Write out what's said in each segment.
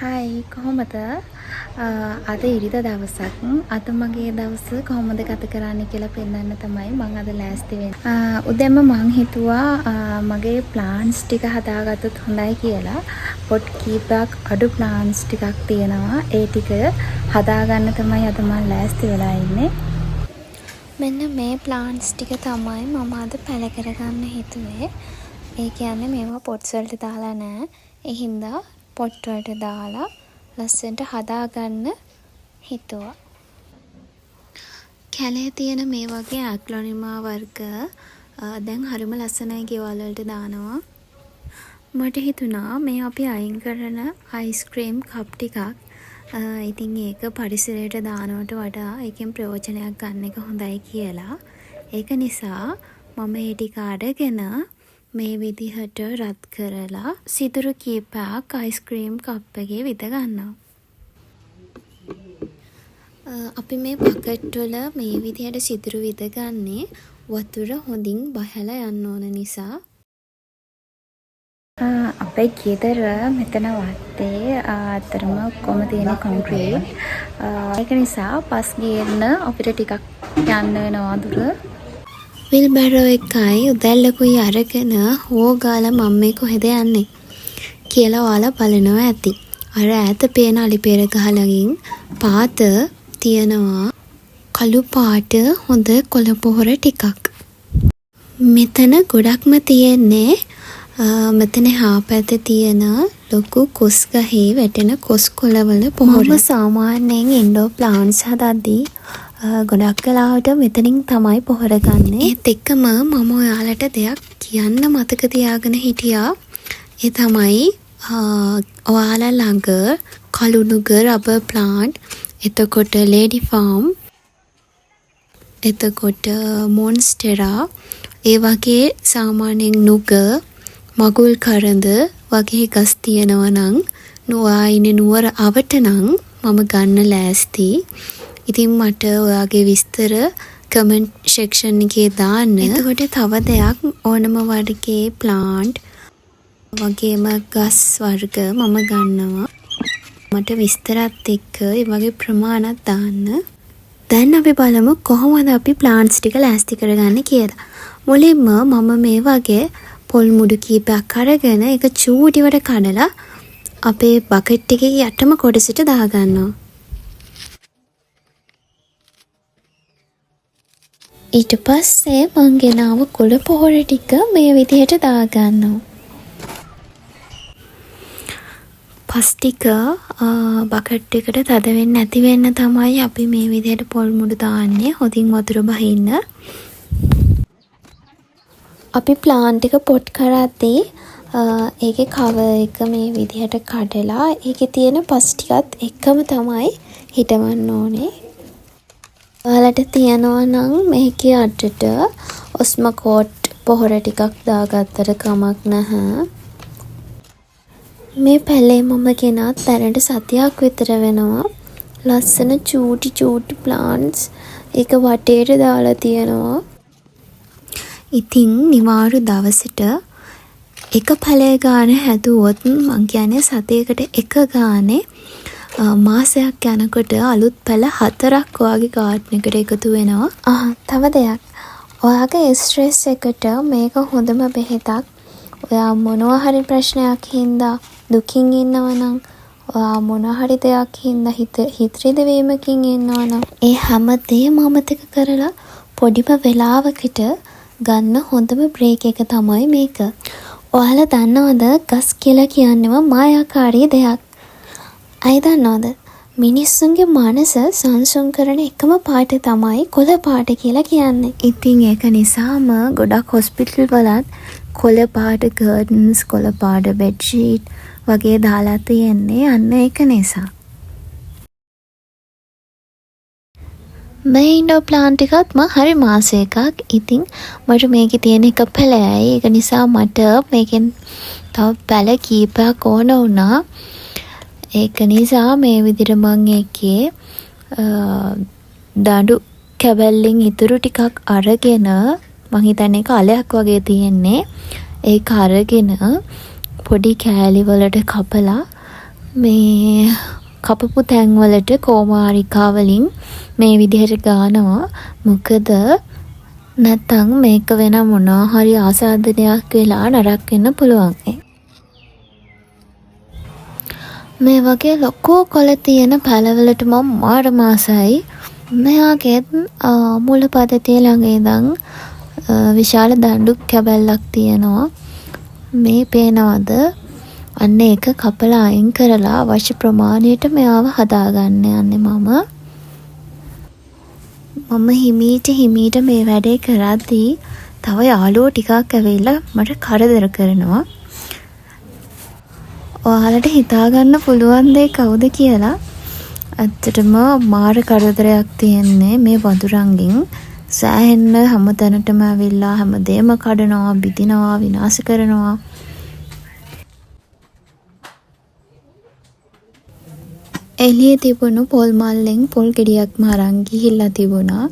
හයි කොහොමද? අද ඉරිදා දවසක්. අද මගේ දවස කොහොමද ගත කරන්න කියලා පෙන්වන්න තමයි මම අද ලෑස්ති වෙන්නේ. උදේම මං හිතුවා මගේ ප්ලාන්ට්ස් ටික හදාගත්තොත් හොඳයි කියලා. පොට් කීපයක් අඩු ප්ලාන්ට්ස් ටිකක් තියෙනවා. ඒ ටික හදාගන්න තමයි අද මම ලෑස්ති වෙලා ඉන්නේ. මෙන්න මේ ප්ලාන්ට්ස් ටික තමයි මම අද පැල කරගන්න හිතුවේ. ඒ කියන්නේ මේවා පොට්ස් වලට දාලා නෑ. ඒ හින්දා පොට් වලට දාලා ලස්සනට හදාගන්න හිතුවා. කැලේ තියෙන මේ වගේ ඇග්ලොනිමා වර්ග දැන් හරිම ලස්සනයි ගෙවල් වලට දානවා. මට හිතුණා මේ අපි අයින් කරන අයිස්ක්‍රීම් කප් ටිකක් ඉතින් ඒක පරිසරයට දානවට වඩා ඒකෙන් ප්‍රයෝජනයක් ගන්න එක හොඳයි කියලා. ඒක නිසා මම ඒ ටික අරගෙන මේ විදිහට රත් කරලා සිදුරු කීපයක් අයිස්ක්‍රීම් කප් එකේ විද ගන්නවා. අපි මේ බකට් වල මේ විදිහට සිදුරු විද ගන්නේ වතුර හොඳින් බහලා යන්න ඕන නිසා. අපේ ගෙදර මෙතන වත්තේ අතරම ඔක්කොම තියෙන කොන්ක්‍රීට්. ඒක නිසා පස් ගේන්න අපිට ටිකක් යන්න වෙනවා දුර. විල්බැරෝ එකයි උදැල්ලකුයි අරගෙන හෝගාලා මම මේ කොහෙද යන්නේ කියලා ඔයාලා බලනවා ඇති. අර ඈත පේන අලිපෙර ගහ ළඟින් පාත තියෙනවා කළු පාට හොඳ කොළ පොහොර ටිකක්. මෙතන ගොඩක්ම තියෙන්නේ මෙතන හාපැත්තේ තියෙන ලොකු කොස් ගහේ වැටෙන කොස් කොළවල පොහොර. සාමාන්‍යයෙන් ඉන්ඩෝ ප්ලාන්ට්ස් හදද්දී ගොඩක් වෙලාවට මෙතනින් තමයි පොහොර ගන්න. ඒත් එක්කම මම ඔයාලට දෙයක් කියන්න මතක තියාගෙන හිටියා. ඒ තමයි ඔයාලා ළඟ කළුනුග රබර් ප්ලාන්ට්, එතකොට ලේඩි ෆාම්, එතකොට මොන්ස්ටෙරා, ඒ වගේ සාමාන්‍යයෙන් නුග, මගුල් කරඳ වගේ ගස් තියෙනවා නම් ඔයා ඉන්නේ නුවර අවට නම් මම ගන්න ලෑස්ති. ඉතින් මට ඔයාගේ විස්තර කමෙන්ට් සෙක්ෂන් එකේ දාන්න. එතකොට තව දෙයක් ඕනම වර්ගයේ ප්ලාන්ට් වගේම ගස් වර්ග මම ගන්නවා. මට විස්තරත් එක්ක ඒ වගේ ප්‍රමාණත් දාන්න. දැන් අපි බලමු කොහොමද අපි ප්ලාන්ට්ස් ටික ලෑස්ති කරගන්නේ කියලා. මුලින්ම මම මේ වගේ පොල් මුඩු කීපයක් අරගෙන ඒක චූටිවට කඩලා අපේ බකට් එකේ යටම කොටසට දාගන්නවා. ඊට පස්සේ මං ගෙනාව කොළ පොහොර ටික මේ විදිහට දාගන්නවා. පස් ටික බකට් එකට තද වෙන්නේ නැති වෙන්න තමයි අපි මේ විදිහට පොල් මුඩු දාන්නේ. හොඳින් වතුර බහින්න. අපි ප්ලාන්ට් එක පොට් කරද්දී ඒකේ කවර් එක මේ විදිහට කඩලා ඒකේ තියෙන පස් ටිකත් එක්කම තමයි හිටවන්න ඕනේ. ඔයාලට තියනවා නම් මේකේ අඩට ඔස්මකෝට් පොහොර ටිකක් දාගත්තට කමක් නැහැ. මේ පැලේ මම ගෙනත් දැනට සතියක් විතර වෙනවා. ලස්සන චූටි ප්ලාන්ට්ස් ඒක වටේට දාලා තියෙනවා. ඉතින් නිවාඩු දවසට එක පැලේ ගාන හැදුවොත් මං කියන්නේ සතියකට එක ගානේ මාසයක් යනකොට අලුත් පැල 4ක් ඔයාගේ ගාඩන් එකට එකතු වෙනවා. තව දෙයක්. ඔයාගේ ස්ට්‍රෙස් එකට මේක හොඳම බෙහෙතක්. ඔයා මොනවා හරි ප්‍රශ්නයක් හින්දා දුකින් ඉන්නවා නම්, ඔයා මොනවා හරි දෙයක් හින්දා හිත රිදවීමකින් ඉන්නවා නම්, ඒ හැමදේම අමතක කරලා පොඩිම වෙලාවකට ගන්න හොඳම බ්‍රේක් එක තමයි මේක. ඔයාලා දන්නවද ගස් කියලා කියන්නේම මායාකාරී දෙයක්. අය දන්නවද මිනිස්සුන්ගේ මනස සංසුන් කරන එකම පාට තමයි කොළ පාට කියලා කියන්නේ. ඉතින් ඒක නිසාම ගොඩක් හොස්පිටල් වලත් කොළ පාට කර්ටන්ස්, කොළ පාට බෙඩ්ෂීට් වගේ දාලා තියෙන්නේ අන්න ඒක නිසා. මේ ඉන්ඩෝ ප්ලාන්ට් එකත් හරි මාස එකක්. ඉතින් මට මේකේ තියෙන එක පැලයයි. ඒක නිසා මට මේකෙන් තව පැල කීපයක් ඕන වුණා. ඒක නිසා මේ විදිහට මම ඒකේ දඬු කැබල්ලෙන් ඉතුරු ටිකක් අරගෙන මං හිතන්නේ ඒක අලයක් වගේ තියෙන්නේ. ඒක අරගෙන පොඩි කෑලි වලට කපලා මේ කපපු තැන් වලට කෝමාරිකා වලින් මේ විදිහට ගානවා. මොකද නැත්තම් මේක වෙන මොනවා හරි ආසාදනයක් වෙලා නරක් වෙන්න පුළුවන්. මේ වගේ ලොකු කොළ තියෙන පැලවලට මම මාර මාසයි. මෙයාගේ මුල පදතිය ළඟ ඉඳන් විශාල දඬු කැබැල්ලක් තියෙනවා. මේ පේනවද? අන්න ඒක කපලා අයින් කරලා අවශ්‍ය ප්‍රමාණයට මෙයාව හදාගන්න යන්නේ මම හිමීට මේ වැඩේ කරද්දී තව යාළුවෝ ටිකක් ඇවිල්ලා මට කරදර කරනවා. ඔයාලට හිතාගන්න පුළුවන් දේ කවුද කියලා? ඇත්තටම මාර කරදරයක් තියෙන්නේ මේ වඳුරන්ගෙන්. සෑහෙන්න හැමතැනටම ඇවිල්ලා හැමදේම කඩනවා, බිඳිනවා, විනාශ කරනවා. එළියේ තිබුණු පොල් මල්ලෙන් පොල් ගෙඩියක්ම අරන් ගිහිල්ලා තිබුණා.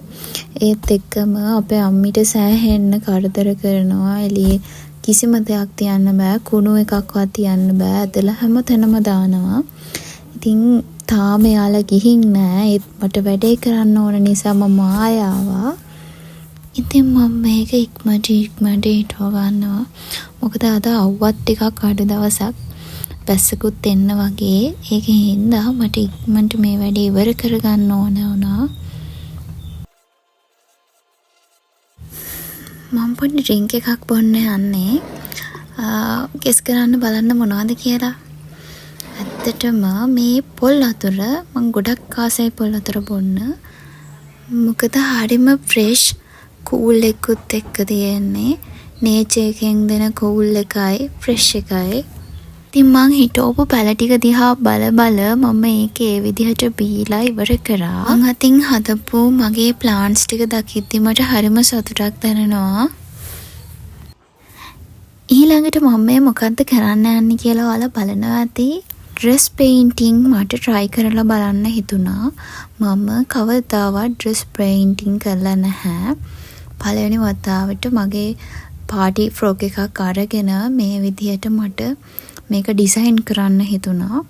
ඒත් එක්කම අපේ අම්මිට සෑහෙන්න කරදර කරනවා. එළියේ කිසිම දෙයක් තියන්න බෑ, කුණු එකක්වත් තියන්න බෑ, ඇදලා හැමතැනම දානවා. ඉතින් තාම යාලා ගිහින් නෑ. ඒත් මට වැඩේ කරන්න ඕන නිසා මම ආවා. ඉතින් මම මේක ඉක්මනට හිටව ගන්නවා. මොකද අද අවුවත් ටිකක් අඩු දවසක්. පැස්සකුත් එන්න වගේ. ඒකෙන් හින්දා මට ඉක්මනට මේ වැඩේ ඉවර කරගන්න ඕන වුණා. මම පොඩි ඩ්‍රින්ක් එකක් බොන්න යන්නේ. ගෙස් කරන්න බලන්න මොනවද කියලා. ඇත්තටම මේ පොල් වතුර මම ගොඩක් ආසයි පොල් වතුර බොන්න. මොකද හරිම ෆ්‍රෙෂ් කූල් එකකුත් එක්ක තියෙන්නේ. නේචර් එකෙන් දෙන කූල් එකයි ෆ්‍රෙෂ් එකයි. ඉතින් මං හිටවපු පැල ටික දිහා බල මම ඒක ඒ විදිහට බීලා ඉවර කරා. මං අතින් හදපු මගේ ප්ලාන්ට්ස් ටික දකිද්දි මට හරිම සතුටක් දැනෙනවා. ඊළඟට මම මේ මොකද්ද කරන්න යන්නේ කියලා ඔයාලා බලනවා ඇති. ඩ්‍රෙස් පේන්ටිං මට try කරලා බලන්න හිතුණා. මම කවදාවත් ඩ්‍රෙස් පේන්ටිං කරලා නැහැ. පළවෙනි වතාවට මගේ පාටි ෆ්‍රොක් එකක් අරගෙන මේ විදිහට මට මේක ඩිසයින් කරන්න හිතුණා.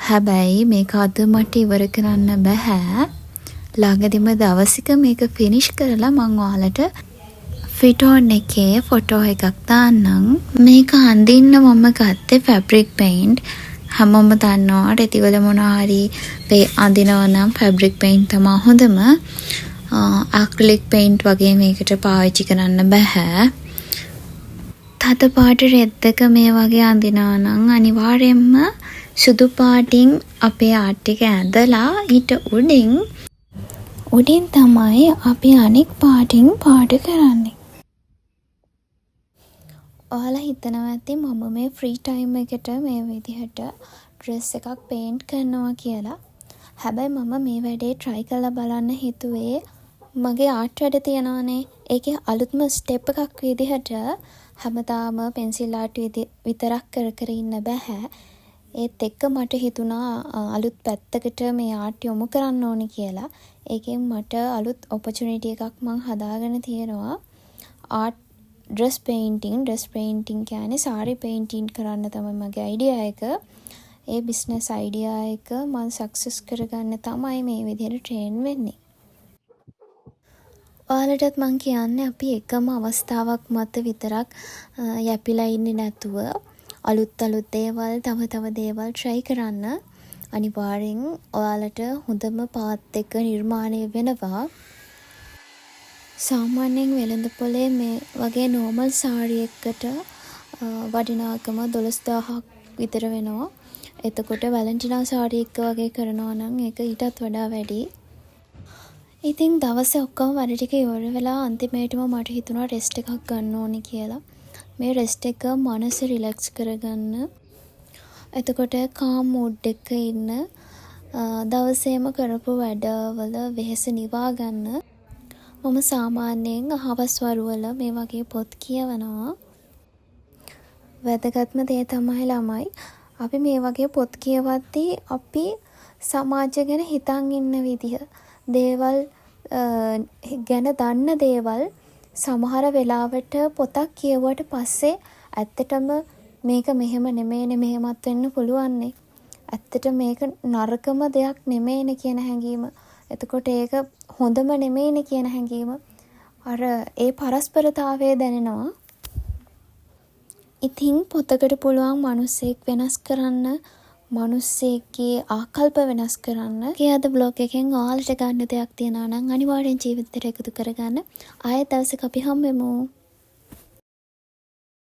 හැබැයි මේක අද මට ඉවර කරන්න බෑ. ළඟදිම දවසක මේක ෆිනිෂ් කරලා මම ඔයාලට ෆිටෝන් එකේ ෆොටෝ එකක් දාන්නම්. මේක අඳින්න මම ගත්තේ ෆැබ්‍රික් පේන්ට්. හැමෝම දන්නවා රෙතිවල මොනවා හරි අඳිනවා නම් ෆැබ්‍රික් පේන්ට් තමයි හොඳම. ඇක්‍රිලික් පේන්ට් වගේ මේකට පාවිච්චි කරන්න බෑ. තද පාට රෙද්දක මේ වගේ අඳිනවා නම් අනිවාර්යයෙන්ම සුදු පාටින් අපේ ආර්ට් එක ඇඳලා ඊට උඩින් තමයි අපි අනෙක් පාටින් පාට කරන්නේ. ඔයාලා හිතනවා ඇති මම මේ ෆ්‍රී ටයිම් එකට මේ විදිහට ඩ්‍රෙස් එකක් පේන්ට් කරනවා කියලා. හැබැයි මම මේ වැඩේ try කරලා බලන්න හිතුවේ මගේ ආර්ට් වැඩ තියනවානේ. ඒකේ අලුත්ම ස්ටෙප් එකක් විදිහට හැමදාම පෙන්සිල් ආර්ට් විතරක් කර ඉන්න බෑ. ඒත් එක්ක මට හිතුණා අලුත් පැත්තකට මේ ආර්ට් යොමු කරන්න ඕනේ කියලා. ඒකෙන් මට අලුත් ඔපචුනිටි එකක් මං හදාගෙන තියෙනවා. ආර්ට් ඩ්‍රෙස් පේන්ටිං කියන්නේ සාරි පේන්ටිං කරන්න තමයි මගේ අයිඩියා එක. ඒ බිස්නස් අයිඩියා එක මං සක්සස් කරගන්න තමයි මේ විදිහට ට්‍රේන් වෙන්නේ. ඔයාලටත් මං කියන්නේ අපි එකම අවස්ථාවක් මත විතරක් යැපිලා ඉන්නේ නැතුව අලුත් දේවල් තව දේවල් try කරන්න. අනිවාර්යෙන් ඔයාලට හොඳම පාත් එක නිර්මාණය වෙනවා. සාමාන්‍යයෙන් වෙළඳපොලේ මේ වගේ නෝමල් සාරි එකකට වටිනාකම 12000ක් විතර වෙනවා. එතකොට වැලන්ටිනා සාරි එක වගේ කරනවා නම් ඒක ඊටත් වඩා වැඩි. ඉතින් දවසේ ඔක්කොම වැඩ ටික ඉවර වෙලා අන්තිමේටම මට හිතුණා රෙස්ට් එකක් ගන්න ඕනේ කියලා. මේ රෙස්ට් එක මනස රිලැක්ස් කරගන්න. එතකොට කාම් මූඩ් එකක ඉන්න. දවසේම කරපු වැඩවල වෙහෙස නිවා ගන්න. මම සාමාන්‍යයෙන් හවස් වරුවල මේ වගේ පොත් කියවනවා. වැදගත්ම දේ තමයි ළමයි. අපි මේ වගේ පොත් කියවද්දී අපි සමාජය ගැන හිතන් ඉන්න විදිහ දේවල් ගැන දන්න දේවල් සමහර වෙලාවට පොතක් කියවුවට පස්සේ ඇත්තටම මේක මෙහෙම නෙමෙයිනේ මෙහෙමත් වෙන්න පුළුවන්නේ. ඇත්තට මේක නරකම දෙයක් නෙමෙයිනේ කියන හැඟීම. එතකොට ඒක හොඳම නෙමෙයිනේ කියන හැඟීම. අර ඒ පරස්පරතාවය දැනෙනවා. ඉතින් පොතකට පුළුවන් මිනිස්සෙක් වෙනස් කරන්න, මිනිස්සෙක්ගේ ආකල්ප වෙනස් කරන්න. ඒ අද බ්ලොග් එකෙන් ඔයාලට ගන්න දෙයක් තියෙනවා නම් අනිවාර්යෙන් ජීවිතේට එකතු කරගන්න. ආයෙත් දවසක අපි හම්බෙමු.